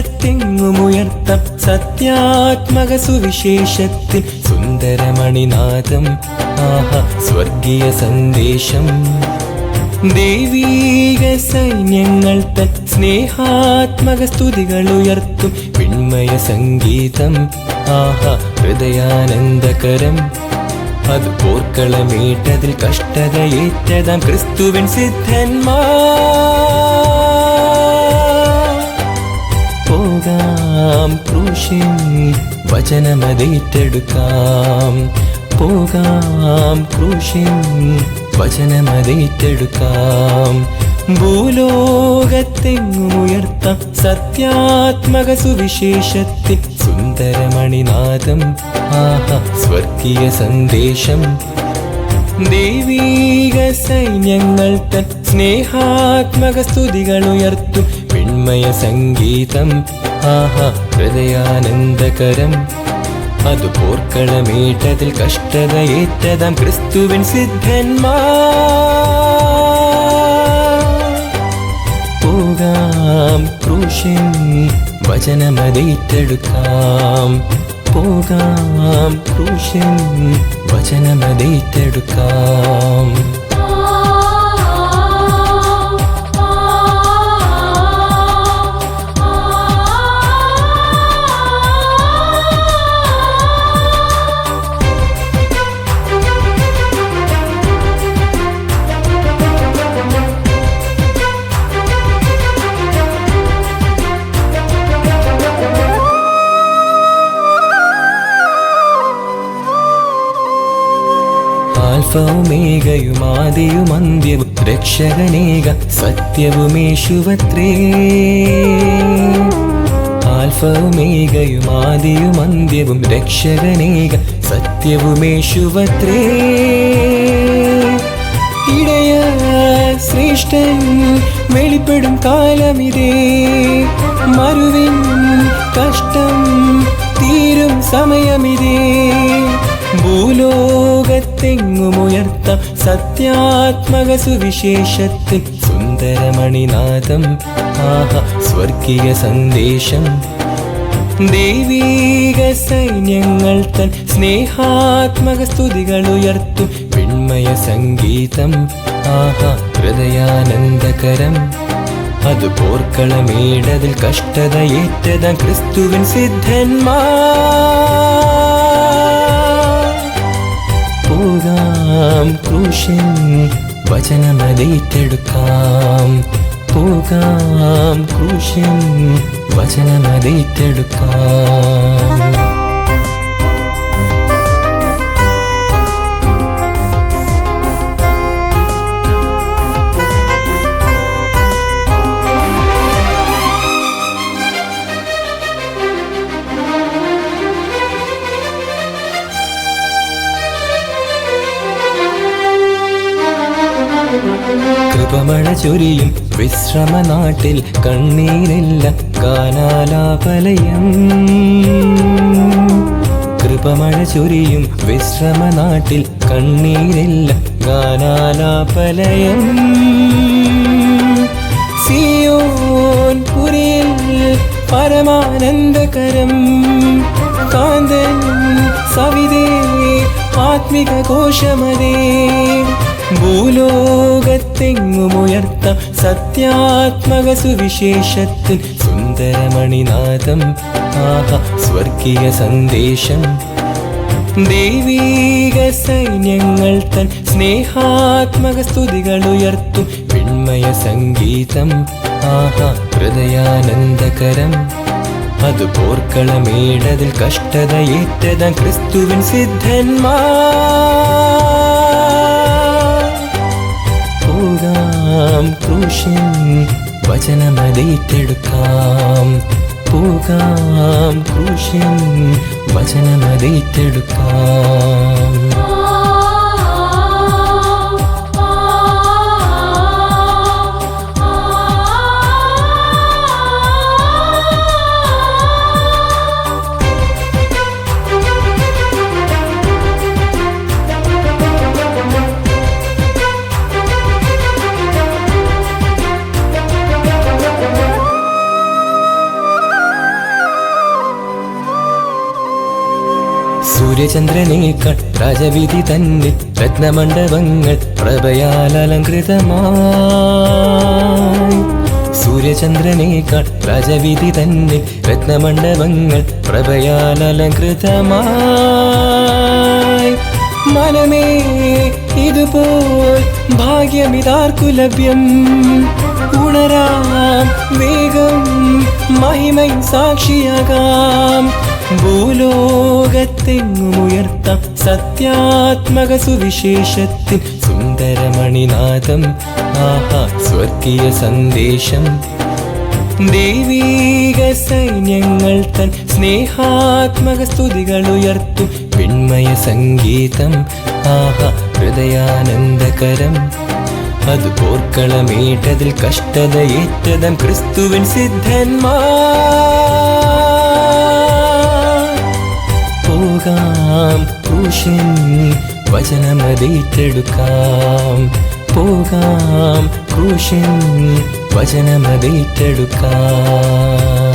ഭൂലോകത്തെങ്ങുമുയർത്താം സത്യാത്മക സുവിശേഷത്തിൽ സുന്ദരമണിനാദം. ആഹാ സ്വർഗീയ സന്ദേശം. ദൈവീക സൈന്യങ്ങൾ തൻ സ്നേഹാത്മക സ്തുതികൾ ഉയർത്തും വിണ്മയ സംഗീതം. ആഹാ ഹൃദയാനന്ദകരം. അത് പോർക്കളമേറ്റതിൽ കഷ്ടതയേറ്റതാം ക്രിസ്തുവിൻ സിദ്ധന്മാർ. പോകാം ക്രൂശിൻ വചനമതേറ്റെടുക്കാം. പോകാം ക്രൂശിൻ വചനമതേറ്റെടുക്കാം. ഭൂലോകത്തെങ്ങുമുയർത്താം സത്യാത്മക സുവിശേഷത്തിൽ സുന്ദരമണിനാദം. ആഹാ സ്വർഗീയ സന്ദേശം. ദൈവീക സൈന്യങ്ങൾ തൻ സ്നേഹാത്മക സ്തുതികൾ ഉയർത്തും വിണ്മയ സംഗീതം. ആഹാ ഹൃദയാനന്ദകരം. അത് പോർക്കളമേറ്റതിൽ കഷ്ടതയേറ്റതാം ക്രിസ്തുവിൻ സിദ്ധന്മാർ. പോകാം ക്രൂശിൻ വചനമതേറ്റെടുക്കാം. പോകാം ക്രൂശിൻ വചനമതേറ്റെടുക്കാം. ആൽഫവുമേഘയും ആദിയും അന്ത്യവും രക്ഷകനേക സത്യവുമേശുവത്രേ. ആൽഫവുമേഘയും ആദിയും അന്ത്യവും രക്ഷകനേക സത്യവുമേശുവത്രേ. ഇടയ ശ്രേഷ്ഠൻ വെളിപ്പെടും കാലമിതേ. മരുവിൻ കഷ്ടം തീരും സമയമിതേ. ഭൂലോകത്തെങ്ങുമുയർത്താം സത്യാത്മക സുവിശേഷത്തിൽ സുന്ദരമണിനാദം. ആഹാ സ്വർഗീയ സന്ദേശം. ദൈവീക സൈന്യങ്ങൾ തൻ സ്നേഹാത്മക സ്തുതികൾ ഉയർത്തും വിണ്മയ സംഗീതം. ആഹാ ഹൃദയാനന്ദകരം. അത് പോർക്കളമേടതിൽ കഷ്ടതയേറ്റതാം ക്രിസ്തുവിൻ സിദ്ധന്മാർ. പോകാം ക്രൂശിൻ വചനമതേറ്റെടുക്കാം. പോകാം ക്രൂശിൻ വചനമതേറ്റെടുക്കാം. കൃപമഴ ചൊരിയും വിശ്രമനാട്ടിൽ കണ്ണീരില്ല ഗാനാലാപലയം. കൃപമഴ ചൊരിയും വിശ്രമനാട്ടിൽ കണ്ണീരില്ല ഗാനാലാപലയം. സിയോൻ പുരിയിൽ പരമാനന്ദകരം. കാന്തൻ സവിതേ ആത്മിക കോശമതേ. ഭൂലോകത്തെങ്ങുമുയർത്താം സത്യാത്മക സുവിശേഷത്തിൽ സുന്ദരമണിനാദം. ആഹാ സ്വർഗീയ സന്ദേശം. ദൈവീക സൈന്യങ്ങൾ തൻ സ്നേഹാത്മക സ്തുതികൾ ഉയർത്തും വിണ്മയ സംഗീതം. ആഹാ ഹൃദയാനന്ദകരം. അത് പോർക്കളമേടതിൽ കഷ്ടതയേറ്റതാം ക്രിസ്തുവിൻ സിദ്ധന്മാർ. പോകാം ക്രൂശിൻ വചനമതേറ്റെടുക്കാം. പോകാം ക്രൂശിൻ വചനമതേറ്റെടുക്കാം. സൂര്യചന്ദ്രനേക്കാൾ രാജവീതി തന്നിൽ രത്നമണ്ഡപങ്ങൾ പ്രഭയാൽ അലങ്കൃതമായി. സൂര്യചന്ദ്രനേക്കാൾ രാജവീതി തന്നിൽ രത്നമണ്ഡപങ്ങൾ പ്രഭയാൽ അലങ്കൃതമായി. മനമേ ഇതുപോൽ ഭാഗ്യമിതാർക്കു ലഭ്യം. ഉണരാം വേഗം മഹിമൈ സാക്ഷിയാകാം. ഭൂലോകത്തെങ്ങുമുയർത്താം സത്യാത്മക സുവിശേഷത്തിൻ സുന്ദരമണിനാദം. ആഹാ സ്വർഗീയ സന്ദേശം. ദൈവീക സൈന്യങ്ങൾ തൻ സ്നേഹാത്മക സ്തുതികൾ ഉയർത്തും വിണ്മയ സംഗീതം. ആഹാ ഹൃദയാനന്ദകരം. അത് പോർക്കളമേറ്റതിൽ കഷ്ടതയേറ്റതം ക്രിസ്തുവിൻ സിദ്ധന്മാർ. പോകാം ക്രൂശിൻ വചനമതേറ്റെടുക്കാം. പോകാം ക്രൂശിൻ വചനമതേറ്റെടുക്കാം.